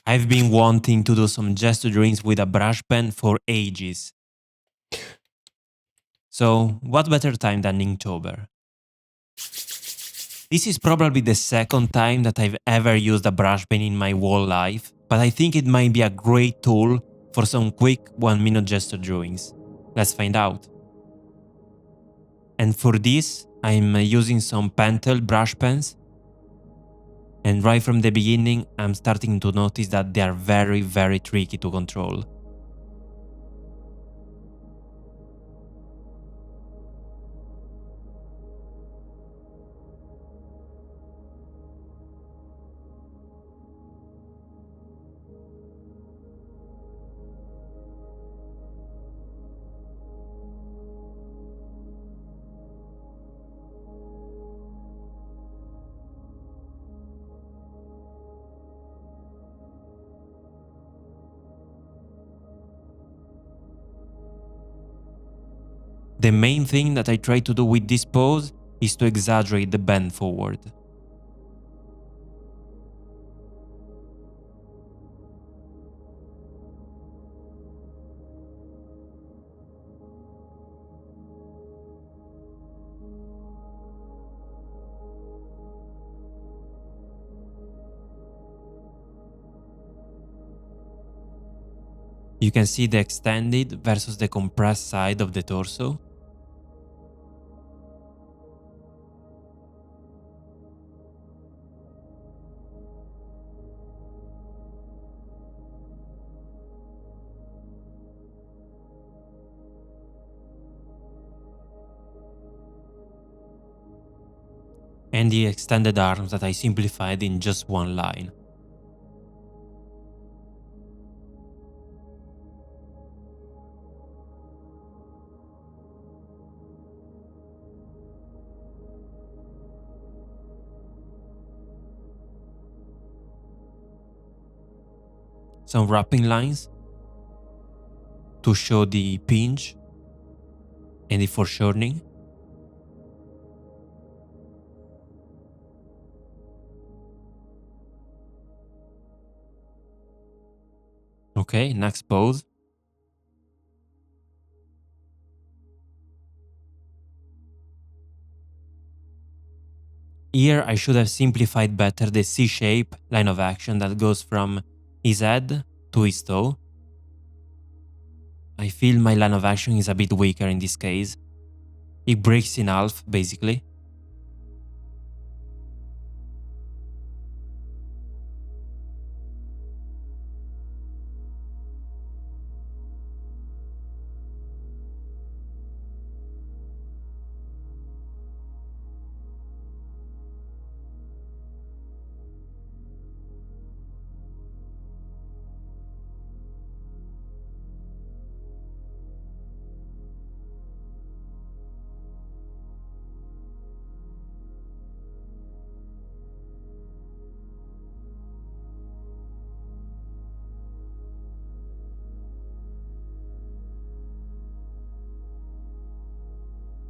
I've been wanting to do some gesture drawings with a brush pen for ages. So, what better time than Inktober? This is probably the second time that I've ever used a brush pen in my whole life, but I think it might be a great tool for some quick 1-minute gesture drawings. Let's find out. And for this, I'm using some Pentel Brush pens. And right from the beginning, I'm starting to notice that they are very tricky to control. The main thing that I try to do with this pose is to exaggerate the bend forward. You can see the extended versus the compressed side of the torso. And the extended arms that I simplified in just one line. Some wrapping lines to show the pinch and the foreshortening. Okay, next pose. Here I should have simplified better the C-shape line of action that goes from his head to his toe. I feel my line of action is a bit weaker in this case. It breaks in half, basically.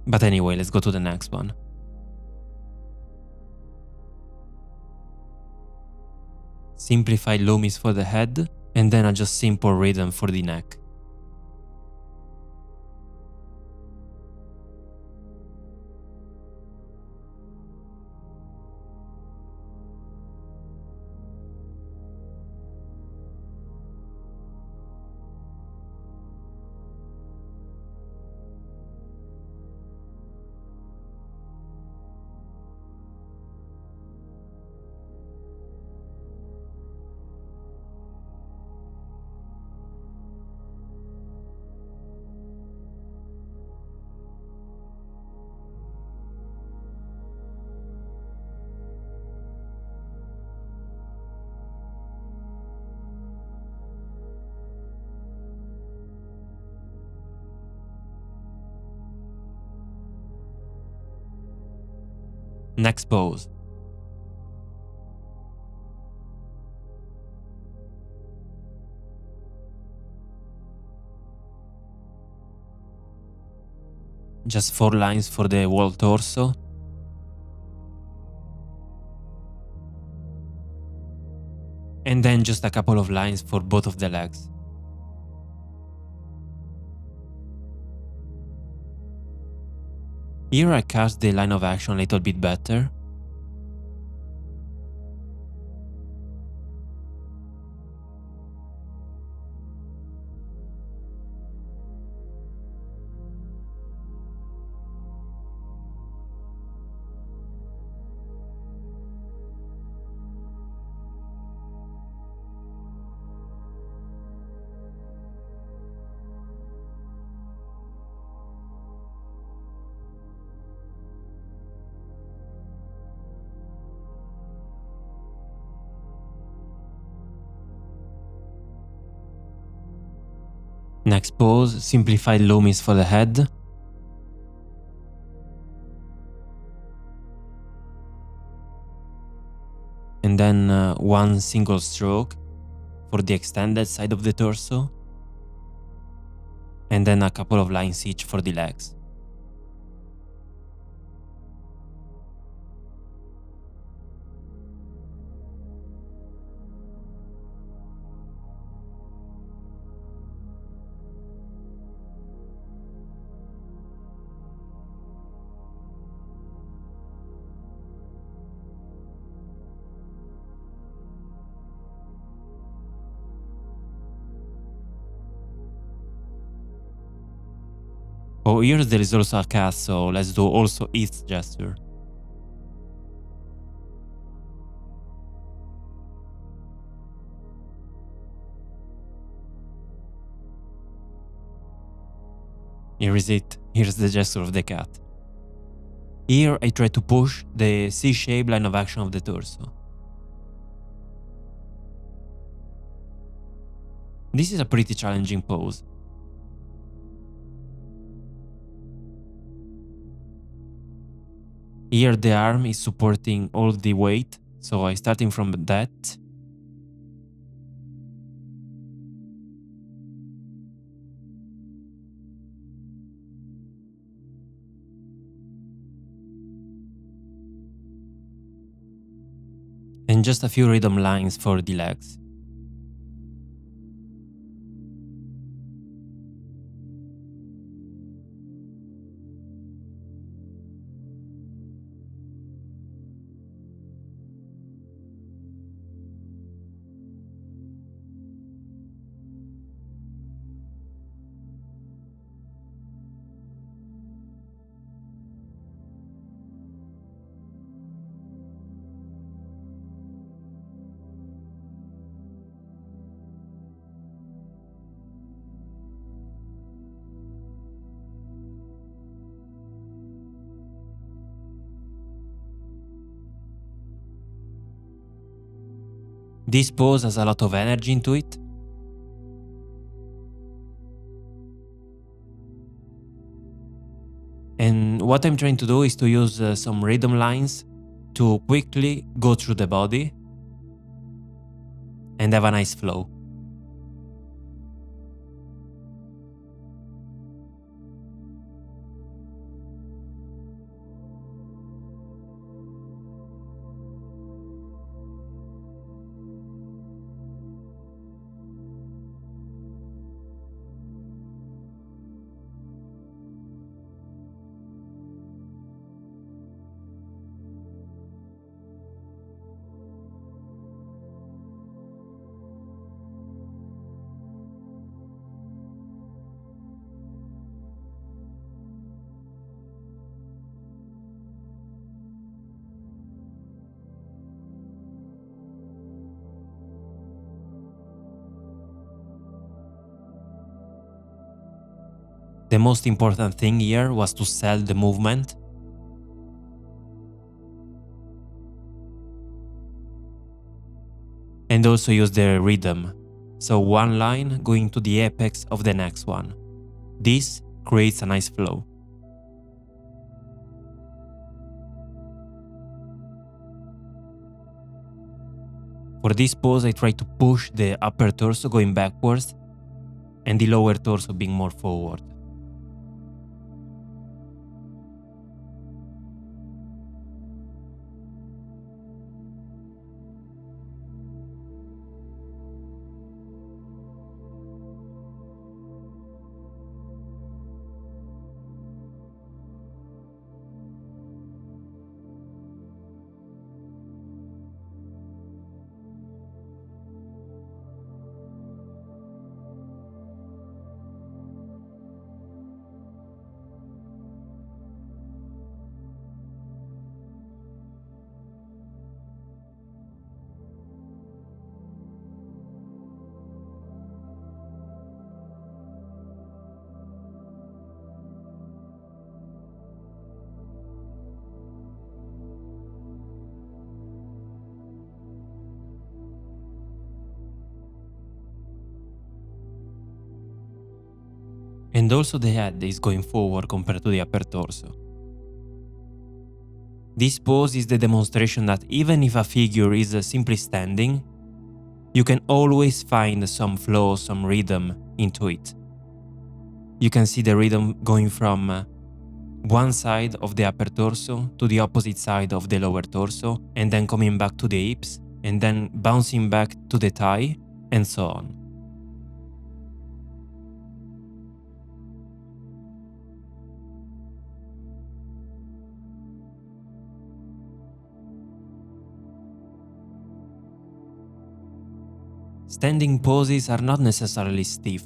But anyway, let's go to the next one. Simplify loomies for the head, and then adjust simple rhythm for the neck. Next pose. Just 4 lines for the whole torso. And And then just a couple of lines for both of the legs. Here I cast the line of action a little bit better. Next pose, simplified loomies for the head. And then one single stroke for the extended side of the torso. And then a couple of lines each for the legs. Oh, here there is also a cat, so let's do also its gesture. Here is it. Here's the gesture of the cat. Here I try to push the C-shaped line of action of the torso. This is a pretty challenging pose. Here the arm is supporting all the weight, so I starting from that. And just a few rhythm lines for the legs. This pose has a lot of energy into it. And what I'm trying to do is to use some rhythm lines to quickly go through the body and have a nice flow. The most important thing here was to sell the movement. And also use the rhythm. So one line going to the apex of the next one. This creates a nice flow. For this pose I try to push the upper torso going backwards and the lower torso being more forward. And also the head is going forward compared to the upper torso. This pose is the demonstration that even if a figure is simply standing, you can always find some flow, some rhythm into it. You can see the rhythm going from one side of the upper torso to the opposite side of the lower torso, and then coming back to the hips, and then bouncing back to the thigh, and so on. Standing poses are not necessarily stiff.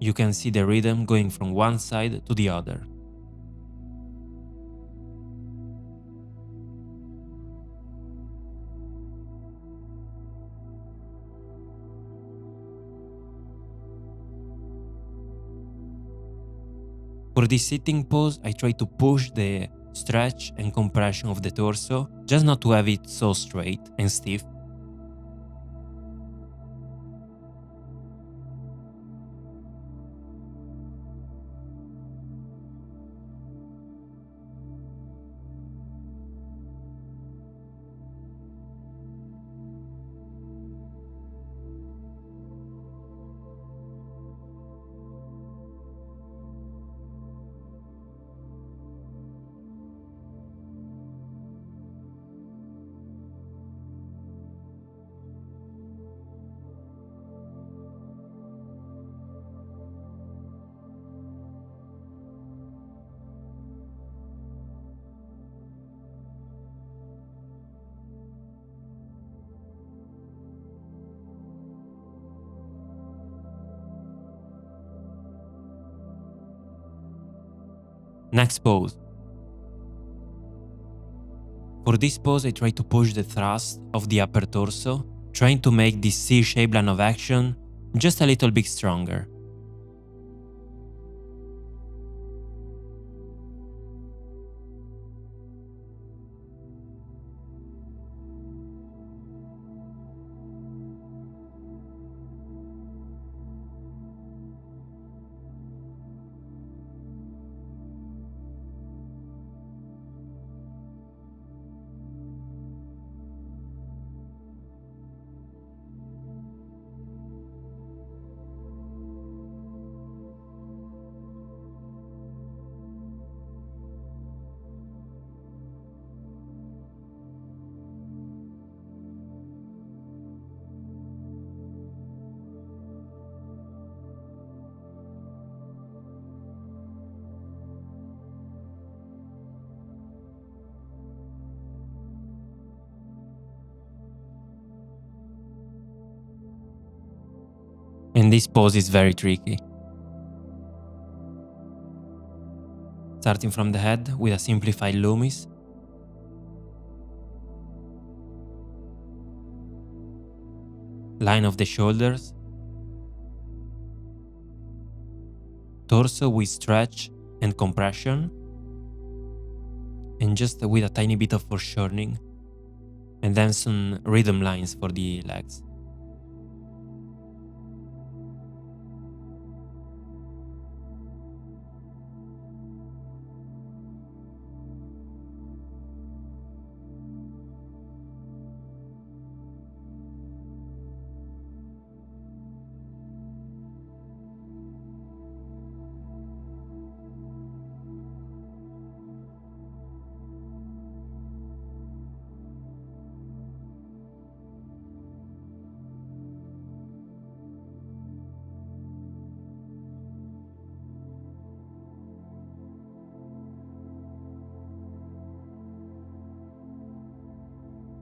You can see the rhythm going from one side to the other. For this sitting pose, I try to push the stretch and compression of the torso, just not to have it so straight and stiff. Next pose. For this pose, I try to push the thrust of the upper torso, trying to make this C-shaped line of action just a little bit stronger. And this pose is very tricky. Starting from the head with a simplified Loomis, line of the shoulders, torso with stretch and compression, and just with a tiny bit of foreshortening, and then some rhythm lines for the legs.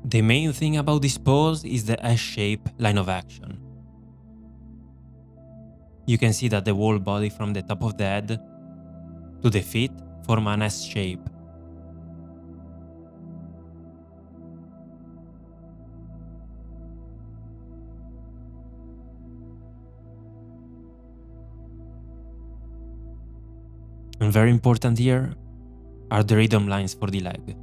The main thing about this pose is the S-shape line of action. You can see that the whole body from the top of the head to the feet form an S shape. And very important here are the rhythm lines for the leg.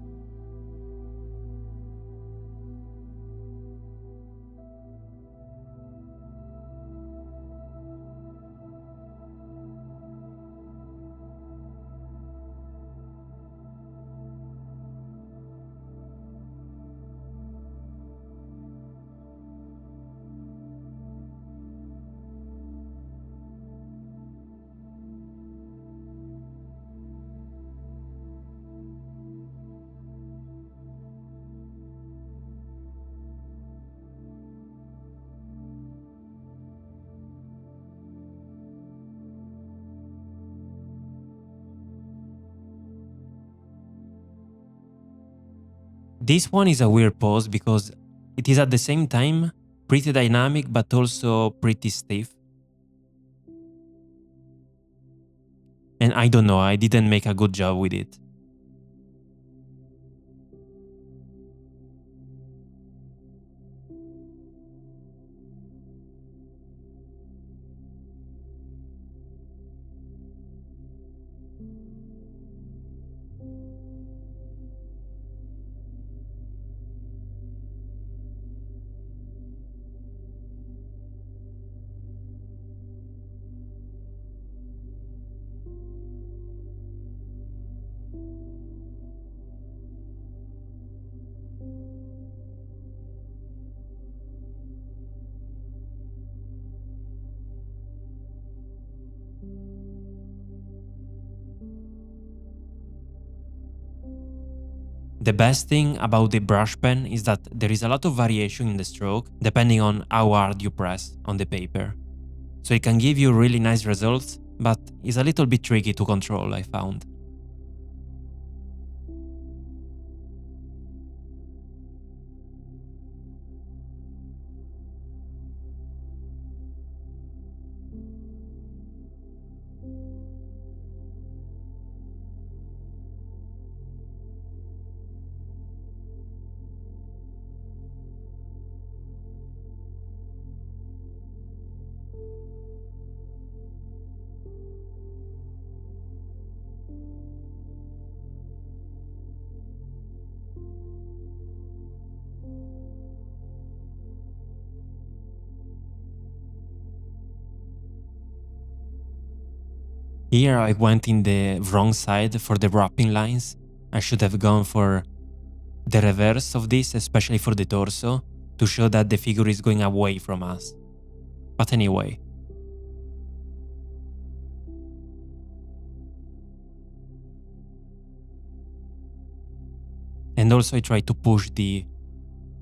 This one is a weird pose because it is at the same time pretty dynamic but also pretty stiff. And I don't know, I didn't make a good job with it. The best thing about the brush pen is that there is a lot of variation in the stroke depending on how hard you press on the paper. So it can give you really nice results, but it's a little bit tricky to control, I found. Here I went in the wrong side for the wrapping lines. I should have gone for the reverse of this, especially for the torso, to show that the figure is going away from us. But anyway. And also I try to push the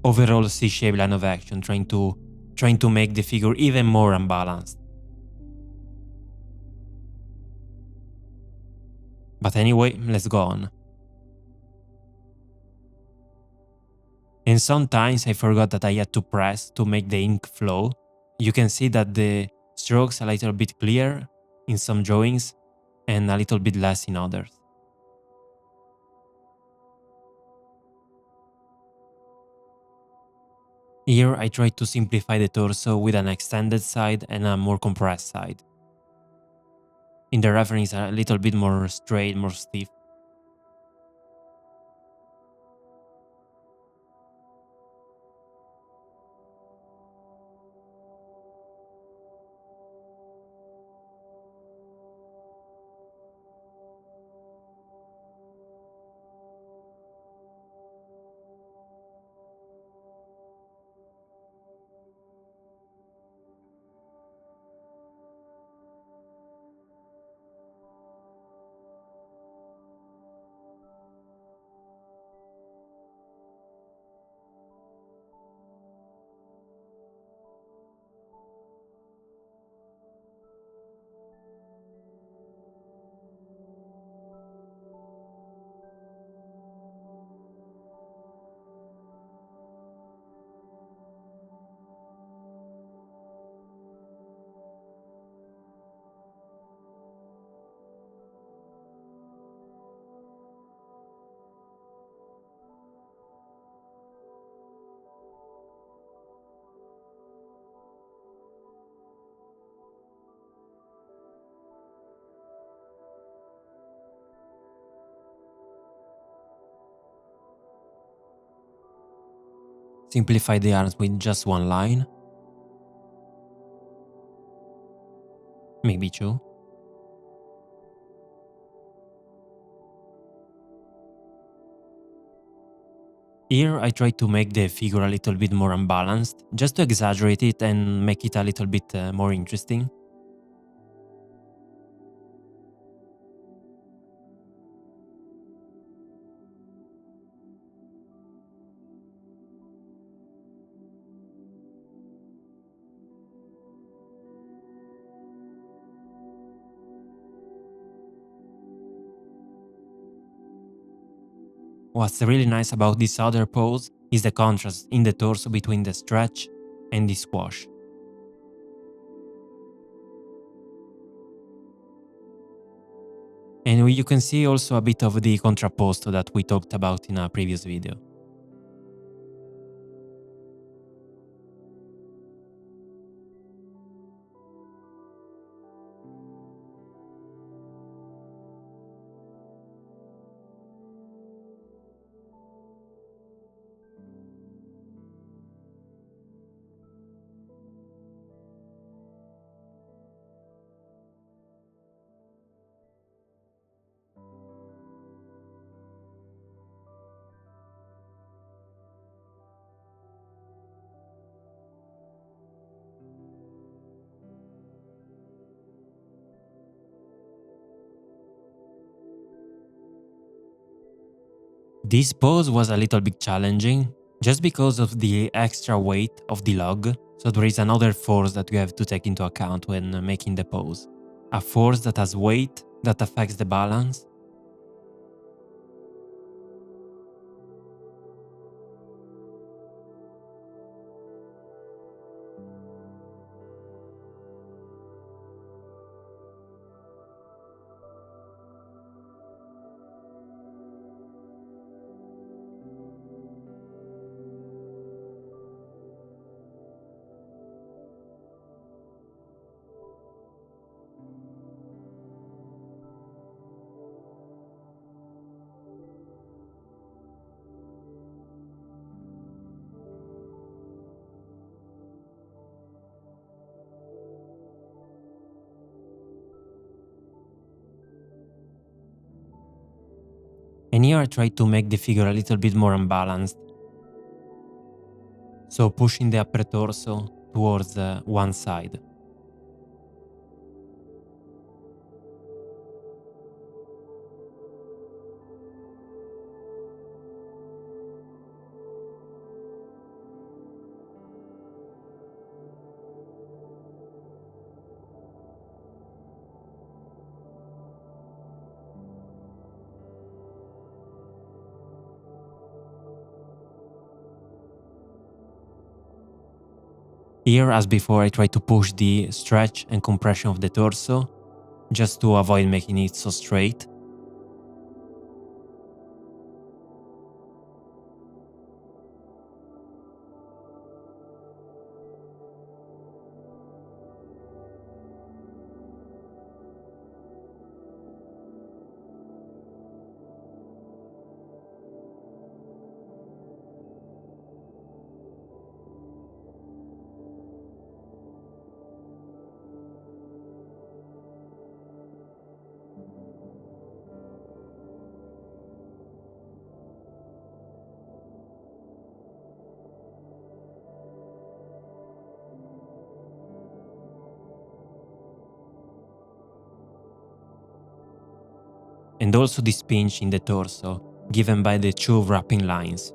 overall C-shaped line of action, trying to make the figure even more unbalanced. But anyway, let's go on. And sometimes I forgot that I had to press to make the ink flow. You can see that the strokes are a little bit clearer in some drawings and a little bit less in others. Here I try to simplify the torso with an extended side and a more compressed side. In the reference a little bit more straight, more stiff. Simplify the arms with just one line, maybe two. Here I try to make the figure a little bit more unbalanced, just to exaggerate it and make it a little bit more interesting. What's really nice about this other pose is the contrast in the torso between the stretch and the squash. And you can see also a bit of the contrapposto that we talked about in a previous video. This pose was a little bit challenging, just because of the extra weight of the log, so there is another force that you have to take into account when making the pose. A force that has weight that affects the balance. And here I tried to make the figure a little bit more unbalanced. So pushing the upper torso towards one side. Here, as before, I try to push the stretch and compression of the torso, just to avoid making it so straight. And also this pinch in the torso, given by the two wrapping lines.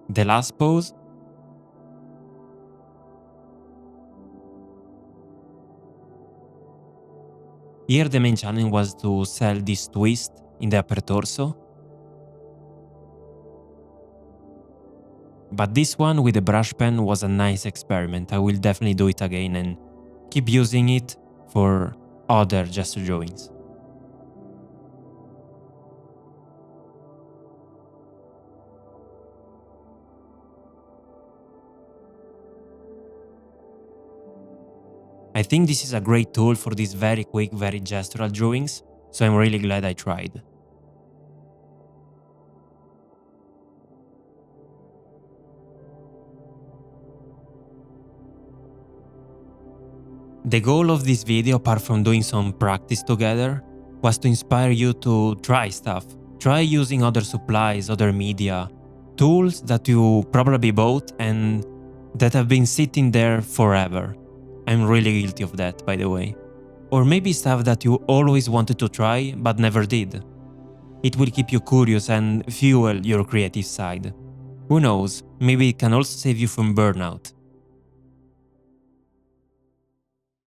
The last pose. Here the main challenge was to sell this twist in the upper torso. But this one with the brush pen was a nice experiment. I will definitely do it again and keep using it for other gesture drawings. I think this is a great tool for these very quick, very gestural drawings, so I'm really glad I tried. The goal of this video, apart from doing some practice together, was to inspire you to try stuff. Try using other supplies, other media, tools that you probably bought and that have been sitting there forever. I'm really guilty of that, by the way. Or maybe stuff that you always wanted to try but never did. It will keep you curious and fuel your creative side. Who knows, maybe it can also save you from burnout.